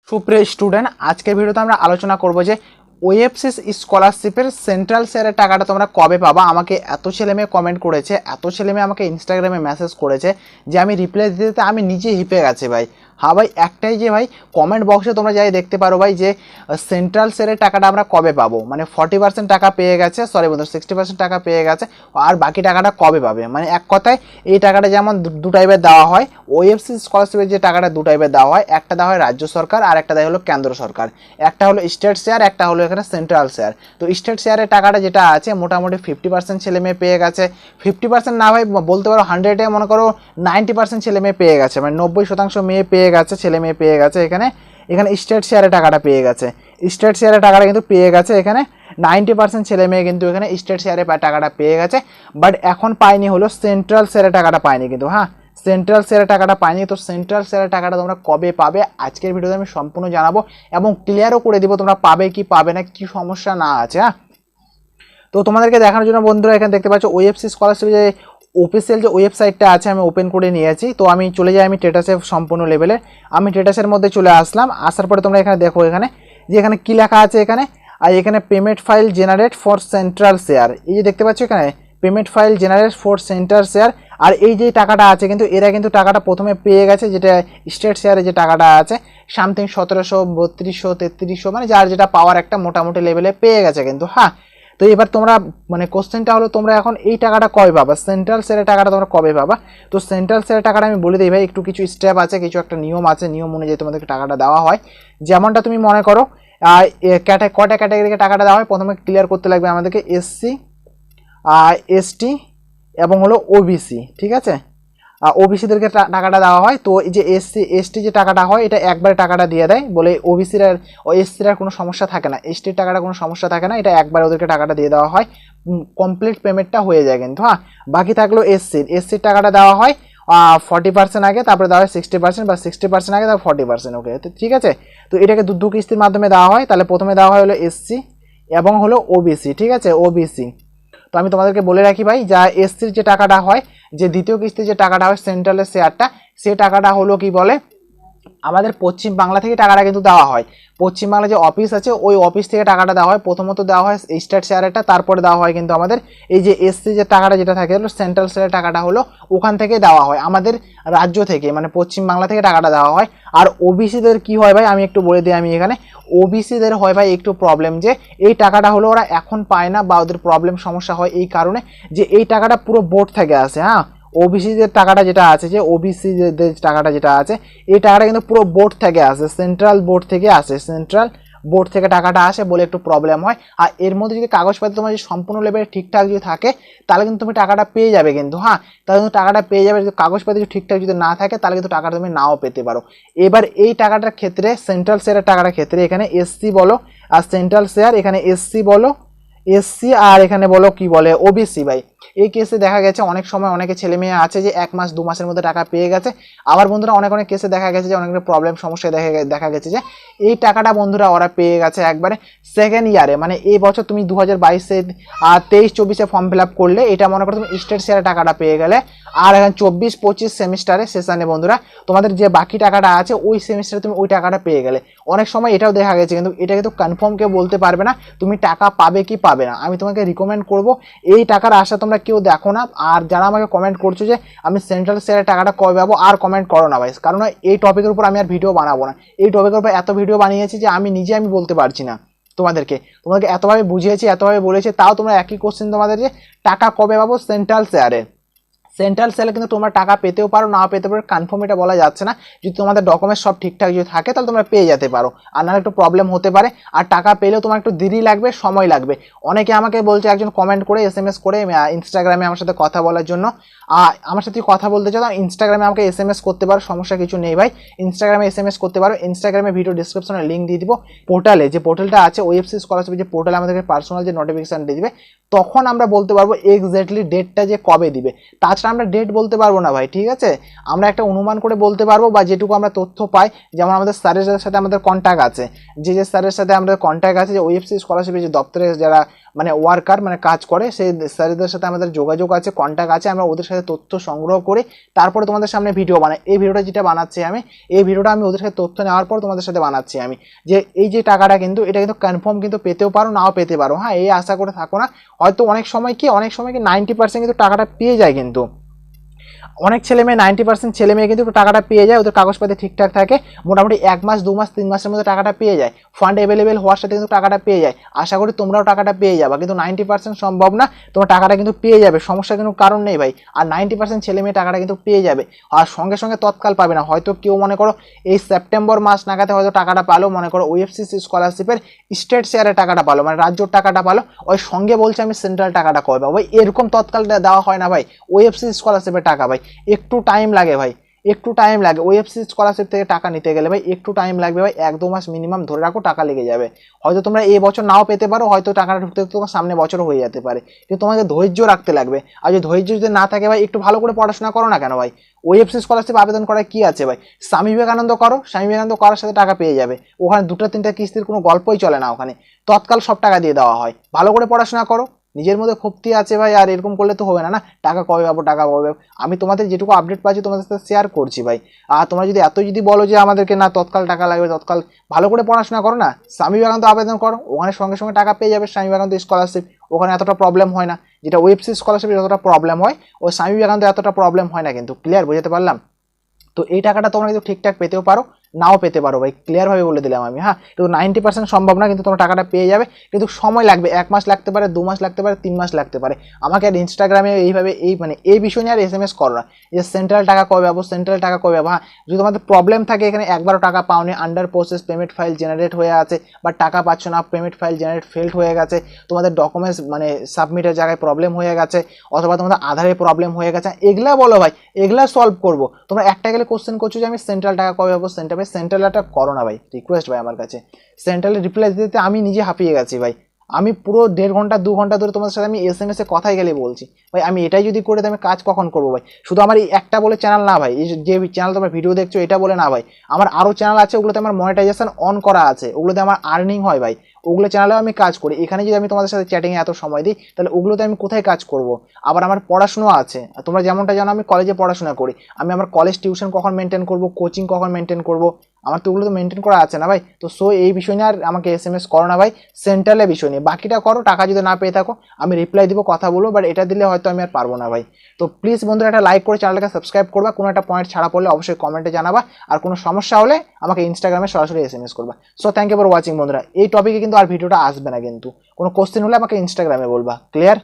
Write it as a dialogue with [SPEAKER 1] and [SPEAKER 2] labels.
[SPEAKER 1] সুপ্রিয় স্টুডেন্ট, আজকের ভিডিওতে আমরা আলোচনা করব যে ওএফসিস স্কলারশিপের সেন্ট্রাল শেয়ারের টাকাটা তোমরা কবে পাবা। আমাকে এত ছেলেমেয়ে কমেন্ট করেছে, এত ছেলেমেয়ে আমাকে ইনস্টাগ্রামে মেসেজ করেছে যে আমি রিপ্লাই দিতে দিতে আমি নিজে হিপে গেছে ভাই। হ্যাঁ ভাই, একটাই যে ভাই কমেন্ট বক্সে তোমরা যাই দেখতে পারো ভাই যে সেন্ট্রাল শেয়ারের টাকাটা আমরা কবে পাবো, মানে 40% টাকা পেয়ে গেছে, সরি বন্ধু 60% টাকা পেয়ে গেছে, আর বাকি টাকাটা কবে পাবে। মানে এক কথায় এই টাকাটা যেমন দু টাইপের দেওয়া হয়, ওএফসি স্কলারশিপের যে টাকাটা দু টাইপের দেওয়া হয়, একটা দেওয়া হয় রাজ্য সরকার আর একটা দেওয়া হলো কেন্দ্র সরকার। একটা হলো স্টেট শেয়ার, একটা হলো এখানে সেন্ট্রাল শেয়ার। তো স্টেট শেয়ারের টাকাটা যেটা আছে মোটামুটি 50% ছেলে মেয়ে পেয়ে গেছে। 50% না ভাই বলতে পারো 100-এ মনে করো 90% ছেলে মেয়ে পেয়ে গেছে, মানে 90% মেয়ে পেয়ে গেছে, ছেলে মেয়ে পেয়ে গেছে। এখানে স্টেট শেয়ারের টাকাটা পেয়ে গেছে, স্টেট শেয়ারের টাকাটা কিন্তু পেয়ে গেছে। এখানে 90% ছেলে মেয়ে কিন্তু এখানে স্টেট শেয়ারের টাকাটা পেয়ে গেছে, বাট এখন পায়নি হলো সেন্ট্রাল শেয়ারের টাকাটা পায়নি কিন্তু। হ্যাঁ, সেন্ট্রাল শেয়ারের টাকাটা পায়নি। তো সেন্ট্রাল শেয়ারের টাকাটা তোমরা কবে পাবে আজকের ভিডিওতে আমি সম্পূর্ণ জানাবো এবং ক্লিয়ারও করে দিব তোমরা পাবে কি পাবে না, কি সমস্যা না আছে। হ্যাঁ, তো তোমাদেরকে দেখানোর জন্য বন্ধুরা এখানে দেখতে পাচ্ছ ওএফসি স্কলারশিপ যে অফিসিয়াল যে ওয়েবসাইটটা আছে আমি ওপেন করে নিয়েছি। তো আমি চলে যাই আমি টেটাসে সম্পূর্ণ লেভেলে, আমি টেটাসের মধ্যে চলে আসলাম। আসার পরে তোমরা এখানে দেখো এখানে যে এখানে কী লেখা আছে এখানে, আর এখানে payment file generate for central share, এই যে দেখতে পাচ্ছ এখানে payment file generate for central share. আর এই যে টাকাটা আছে কিন্তু এরা কিন্তু টাকাটা প্রথমে পেয়ে গেছে, যেটা স্টেট শেয়ারে যে টাকাটা আছে সামথিং 1700, 3200, 3300, মানে যার যেটা পাওয়ার একটা মোটামুটি লেভেলে পেয়ে গেছে কিন্তু। হ্যাঁ, তো এবার তোমরা মানে কোশ্চেনটা হলো তোমরা এখন এই টাকাটা কবে পাবা, সেন্ট্রাল শেয়ারের টাকাটা তোমরা কবে পাবা। তো সেন্ট্রাল শেয়ারের টাকাটা আমি বলে দিই ভাই, একটু কিছু স্টেপ আছে, কিছু একটা নিয়ম আছে, নিয়ম অনুযায়ী তোমাদেরকে টাকাটা দেওয়া হয়। যেমনটা তুমি মনে করো কটা ক্যাটাগরিকে টাকাটা দেওয়া হয়, প্রথমে ক্লিয়ার করতে লাগবে আমাদেরকে এসসি, এসটি এবং হলো ওবিসি। ঠিক আছে, ওবিসিদেরকে টাকাটা দেওয়া হয়। তো এই যে এসসি এসটি যে টাকাটা হয় এটা একবারে টাকাটা দিয়ে দেয়, বলে ওবিসির আর এসসির আর কোনো সমস্যা থাকে না, এসটির টাকাটা কোনো সমস্যা থাকে না, এটা একবারে ওদেরকে টাকাটা দিয়ে দেওয়া হয়, কমপ্লিট পেমেন্টটা হয়ে যায় কিন্তু। হ্যাঁ, বাকি থাকলো এসসির টাকাটা দেওয়া হয় 40% আগে, তারপরে দেওয়া হয় 60%, বা 60% আগে তারপর 40%। ওকে, তো ঠিক আছে, তো এটাকে দু কিস্তির মাধ্যমে দেওয়া হয়। তাহলে প্রথমে দেওয়া হয় হলো এসসি এবং হলো ওবিসি। ঠিক আছে, ওবিসি। তো আমি তোমাদেরকে বলে রাখি ভাই, যা এসসির যে টাকাটা হয়, যে দ্বিতীয় কিস্তির যে টাকাটা হয় সেন্ট্রালের শেয়ারটা, সে টাকাটা হলো কি বলে আমাদের পশ্চিম বাংলা থেকে টাকাটা কিন্তু দেওয়া হয়। পশ্চিমবাংলা যে অফিস আছে ওই অফিস থেকে টাকাটা দেওয়া হয়। প্রথমত দেওয়া হয় স্টেট শেয়ারেরটা, তারপরে দেওয়া হয় কিন্তু আমাদের এই যে এসসি যে টাকাটা যেটা থাকে হলো সেন্ট্রাল শেয়ারের টাকাটা হলো ওখান থেকে দেওয়া হয়, আমাদের রাজ্য থেকে, মানে পশ্চিমবাংলা থেকে টাকাটা দেওয়া হয়। আর ওবিসিদের কি হয় ভাই আমি একটু বলে দিই, আমি এখানে ওবিসিদের হয় ভাই একটু প্রবলেম, যে এই টাকাটা হলো ওরা এখন পায় না, বা ওদের প্রবলেম সমস্যা হয় এই কারণে যে এই টাকাটা পুরো বোর্ড থেকে আসে। হ্যাঁ, ওবিসিদের টাকাটা যেটা আছে, যে ওবিসিদের টাকাটা যেটা আছে এই টাকাটা কিন্তু পুরো বোর্ড থেকে আসে, সেন্ট্রাল বোর্ড থেকে আসে, সেন্ট্রাল বোর্ড থেকে টাকাটা আসে বলে একটু প্রবলেম হয়। আর এর মধ্যে যদি কাগজপত্র তোমার যদি সম্পূর্ণ লেভেলে ঠিকঠাক যদি থাকে তাহলে কিন্তু তুমি টাকাটা পেয়ে যাবে কিন্তু। হ্যাঁ, তাহলে কিন্তু টাকাটা পেয়ে যাবে, যদি কাগজপত্র যদি ঠিকঠাক যদি না থাকে তাহলে কিন্তু টাকাটা তুমি নাও পেতে পারো। এবার এই টাকাটার ক্ষেত্রে সেন্ট্রাল শেয়ারের টাকাটার ক্ষেত্রে এখানে এসসি বলো আর সেন্ট্রাল শেয়ার, এখানে এসসি বলো এসসি আর এখানে বলো কি বলে ওবিসি ভাই, এই কেসে দেখা গেছে অনেক সময় অনেকে ছেলে মেয়ে আছে যে 1 মাস 2 মাসের মধ্যে টাকা পেয়ে গেছে। আবার বন্ধুরা অনেক কেসে দেখা গেছে যে অনেক প্রবলেম সমস্যা দেখা গেছে যে এই টাকাটা বন্ধুরা ওরা পেয়ে গেছে একবারে সেকেন্ড ইয়ারে, মানে এই বছর তুমি 2022-এ 23-24-এ ফর্ম ফিল আপ করলে এটা মনে করো তুমি স্টেট শেয়ারের টাকাটা পেয়ে গেলে, আর এখন 24-25 সেমিস্টারে সেশনে বন্ধুরা তোমাদের যে বাকি টাকাটা আছে ওই সেমিস্টারে তুমি ওই টাকাটা পেয়ে গেলে। অনেক সময় এটাও দেখা গেছে, কিন্তু এটা কিন্তু কনফার্ম কেউ বলতে পারবে না তুমি টাকা পাবে কি পাবে না। আমি তোমাকে রিকমেন্ড করব এই টাকার আশা তোমরা কেউ দেখো না। আর যারা আমাকে কমেন্ট করছো যে আমি সেন্ট্রাল শেয়ারের টাকাটা কবে পাবো, আর কমেন্ট করো না ভাই, কারণ এই টপিকের উপর আমি আর ভিডিও বানাবো না। এই টপিকের উপর এত ভিডিও বানিয়েছি যে আমি নিজে বলতে পারছি না তোমাদেরকে এতভাবে বুঝিয়েছি, এতভাবে বলেছি, তাও তোমরা একই কোশ্চেন তোমাদের যে টাকা কবে পাবো সেন্ট্রাল শেয়ারে। সেন্ট্রাল শেয়ারে কিন্তু তোমরা টাকা পেতেও পারো নাও পেতে পারো, কনফার্ম এটা বলা যাচ্ছে না। যদি তোমাদের ডকুমেন্টস সব ঠিকঠাক যদি থাকে তাহলে তোমরা পেয়ে যেতে পারো, আর নাহলে একটু প্রবলেম হতে পারে। আর টাকা পেলেও তোমার একটু দেরি লাগবে, সময় লাগবে। অনেকে আমাকে বলছে, একজন কমেন্ট করে SMS করে ইনস্টাগ্রামে আমার সাথে কথা বলার জন্য, আমার সাথে কথা বলতে চাও ইনস্টাগ্রামে আমাকে SMS করতে পারো, সমস্যা কিছু নেই ভাই, ইনস্টাগ্রামে SMS করতে পারো। ইনস্টাগ্রামে ভিডিও ডিসক্রিপশনে লিঙ্ক দিয়ে দিব। পোর্টালে যে পোর্টালটা আছে ওএফসি স্কলারশিপের যে পোর্টালে আমাদেরকে পার্সোনাল যে নোটিফিকেশন দিয়ে দিবে, তখন আমরা বলতে পারবো এক্স্যাক্টলি ডেটটা যে কবে দিবে। তাছাড়া আমরা ডেট বলতে পারবো না ভাই, ঠিক আছে, আমরা একটা অনুমান করে বলতে পারবো, বা যেটুকু আমরা তথ্য পাই, যেমন আমাদের স্যারের সাথে আমাদের কন্ট্যাক্ট আছে, যে স্যারের সাথে আমাদের কন্ট্যাক্ট আছে, যে ওএফসি স্কলারশিপের যে দপ্তরে যারা মানে ওয়ার্কার মানে কাজ করে সেই স্যারদের সাথে আমাদের যোগাযোগ আছে, কন্ট্যাক্ট আছে, আমরা ওদের সাথে তথ্য সংগ্রহ করে তারপরে তোমাদের সামনে ভিডিও বানাই। এই ভিডিওটা যেটা বানাচ্ছি আমি, এই ভিডিওটা আমি ওদের সাথে তথ্য নেওয়ার পর তোমাদের সাথে বানাচ্ছি আমি, যে এই যে টাকাটা কিন্তু এটা কিন্তু কনফার্ম কিন্তু পেতেও পারো নাও পেতে পারো। হ্যাঁ, এই আশা করে থাকো না, হয়তো অনেক সময় কি 90% কিন্তু টাকাটা পেয়ে যায়। কিন্তু অনেক ছেলে মেয়ে 90% ছেলে মেয়ে কিন্তু টাকাটা পেয়ে যায়, ওদের কাগজপাতি ঠিকঠাক থাকে, মোটামুটি 1 মাস 2 মাস 3 মাসের মধ্যে টাকাটা পেয়ে যায়, ফান্ড অ্যাভেলেবেল হওয়ার সাথে কিন্তু টাকাটা পেয়ে যায়। আশা করি তোমরাও টাকাটা পেয়ে যাবে, কিন্তু 90% সম্ভব না, তোমার টাকাটা কিন্তু পেয়ে যাবে, সমস্যা কিন্তু কারণ নেই ভাই। আর 90% ছেলে মেয়ে টাকাটা কিন্তু পেয়ে যাবে, আর সঙ্গে সঙ্গে তৎকাল পাবে না। হয়তো কেউ মনে করো এই সেপ্টেম্বর মাস নাগাদে হয়তো টাকাটা পালো, মনে করো ওএফসিসি স্কলারশিপের স্টেট শেয়ারের টাকাটা পালো, মানে রাজ্যর টাকাটা পালো, ওই সঙ্গে বলছে আমি সেন্ট্রাল টাকাটা কবে পাবো। ভাই এরকম তৎকাল দেওয়া হয় না ভাই, ওএফসিসি স্কলারশিপের টাকা ভাই একটু টাইম লাগে ভাই, একটু টাইম লাগে। ওএফসি স্কলারশিপ থেকে টাকা নিতে গেলে ভাই একটু টাইম লাগবে ভাই, 1-2 মাস মিনিমাম ধরে রাখো টাকা লেগে যাবে। হয়তো তোমরা এই বছর নাও পেতে পারো, হয়তো টাকাটা ঢুকতে তোমার সামনে বছর হয়ে যেতে পারে, কিন্তু তোমাকে ধৈর্য রাখতে লাগবে। আর যদি ধৈর্য যদি না থাকে ভাই, একটু ভালো করে পড়াশোনা করো না কেন ভাই, ওএফসি স্কলারশিপ আবেদন করার কি আছে ভাই, স্বামী বিবেকানন্দ করো, স্বামী বিবেকানন্দ করার সাথে টাকা পেয়ে যাবে। ওখানে 2-3টা কিস্তির কোনো গল্পই চলে না, ওখানে তৎকাল সব টাকা দিয়ে দেওয়া হয়। ভালো করে পড়াশোনা করো, নিজের মধ্যে ক্ষতি আছে ভাই, আর এরকম করলে তো হবে না। না টাকা কবে পাবো, টাকা কবে পাবো, আমি তোমাদের যেটুকু আপডেট পাচ্ছি তোমাদের সাথে শেয়ার করছি ভাই। আর তোমরা যদি যদি বলো যে আমাদেরকে না তৎকাল টাকা লাগবে, তৎকাল ভালো করে পড়াশোনা করো না, স্বামী বিবেকানন্দ আবেদন করো, ওখানে সঙ্গে সঙ্গে টাকা পেয়ে যাবে। স্বামী বিবেকানন্দ স্কলারশিপ ওখানে এতটা প্রবলেম হয় না, যেটা ওয়েবসি স্কলারশিপ যতটা প্রবলেম হয়, ওই স্বামী বিবেকানন্দ এতটা প্রবলেম হয় না। কিন্তু ক্লিয়ার বুঝতে পারলাম তো, এই টাকাটা তোমরা কিন্তু ঠিকঠাক পেতেও পারো নাও পেতে পারো ভাই, ক্লিয়ারভাবে বলে দিলাম আমি। হ্যাঁ, কিন্তু 90% সম্ভব না, কিন্তু তোমরা টাকাটা পেয়ে যাবে, কিন্তু সময় লাগবে, 1 মাস লাগতে পারে, 2 মাস লাগতে পারে, 3 মাস লাগতে পারে। আমাকে আর ইনস্টাগ্রামে এইভাবে এই বিষয় নিয়ে আর SMS করো না যে সেন্ট্রাল টাকা কবে পাবো, সেন্ট্রাল টাকা কবে পাবো। হ্যাঁ, যদি তোমাদের প্রবলেম থাকে এখানে একবারও টাকা পাওনি, under process payment file generate হয়ে আছে, বা টাকা পাচ্ছ না, পেমেন্ট ফাইল জেনারেট ফেল্ড হয়ে গেছে, তোমাদের ডকুমেন্টস মানে সাবমিটের জায়গায় প্রবলেম হয়ে গেছে, অথবা তোমাদের আধারে প্রবলেম হয়ে গেছে, এগুলা বলো ভাই, এগুলা সলভ করবো। তোমরা একটা গেলে কোশ্চেন করছো যে আমি সেন্ট্রাল টাকা কবে পাবো, সেন্ট্রালটা করো না ভাই, রিকোয়েস্ট ভাই আমার কাছে। সেন্ট্রালে রিপ্লাই দিতে আমি নিজে হাঁপিয়ে গেছি ভাই, আমি পুরো 1.5 ঘন্টা 2 ঘন্টা ধরে তোমাদের সাথে আমি SMS এ কথাই গেলে বলছি ভাই, আমি এটাই যদি করে আমি কাজ কখন করবো ভাই। শুধু আমার এই একটা বলে চ্যানেল না ভাই, এই যে চ্যানেল তোমরা ভিডিও দেখছো এটা বলে না ভাই, আমার আরও চ্যানেল আছে, ওগুলোতে আমার মনিটাইজেশন অন করা আছে, ওগুলোতে আমার আর্নিং হয় ভাই, ওগুলো চ্যানেলেও আমি কাজ করি। এখানে যদি আমি তোমাদের সাথে চ্যাটিংয়ে এত সময় দিই, তাহলে ওগুলোতে আমি কোথায় কাজ করব। আবার আমার পড়াশোনা আছে, তোমরা যেমনটা জানো আমি কলেজে পড়াশোনা করি, আমি আমার কলেজ টিউশন কখন মেনটেন করব, কোচিং কখন মেনটেন করব, আমার তো ওগুলো তো মেনটেন করা আছে না ভাই। তো এই বিষয় নিয়ে আর আমাকে SMS করো না ভাই, সেন্ট্রালের বিষয় নিয়ে বাকিটা করো। টাকা যদি না পেয়ে থাকো আমি রিপ্লাই দিব, কথা বলবো, বাট এটা দিলে হয়তো আমি আর পারবো না ভাই। তো প্লিজ বন্ধুরা একটা লাইক করে চ্যানেলটাকে সাবস্ক্রাইব করবা, কোনো একটা পয়েন্ট ছাড়া পড়লে অবশ্যই কমেন্টে জানাবা, আর কোনো সমস্যা হলে আমাকে ইনস্টাগ্রামে সরাসরি SMS করবা। So thank you for watching বন্ধুরা, এই টপিকে কিন্তু আর ভিডিওটা আসবে না, কিন্তু কোনো কোশ্চেন হলে আমাকে ইনস্টাগ্রামে বলবা। ক্লিয়ার?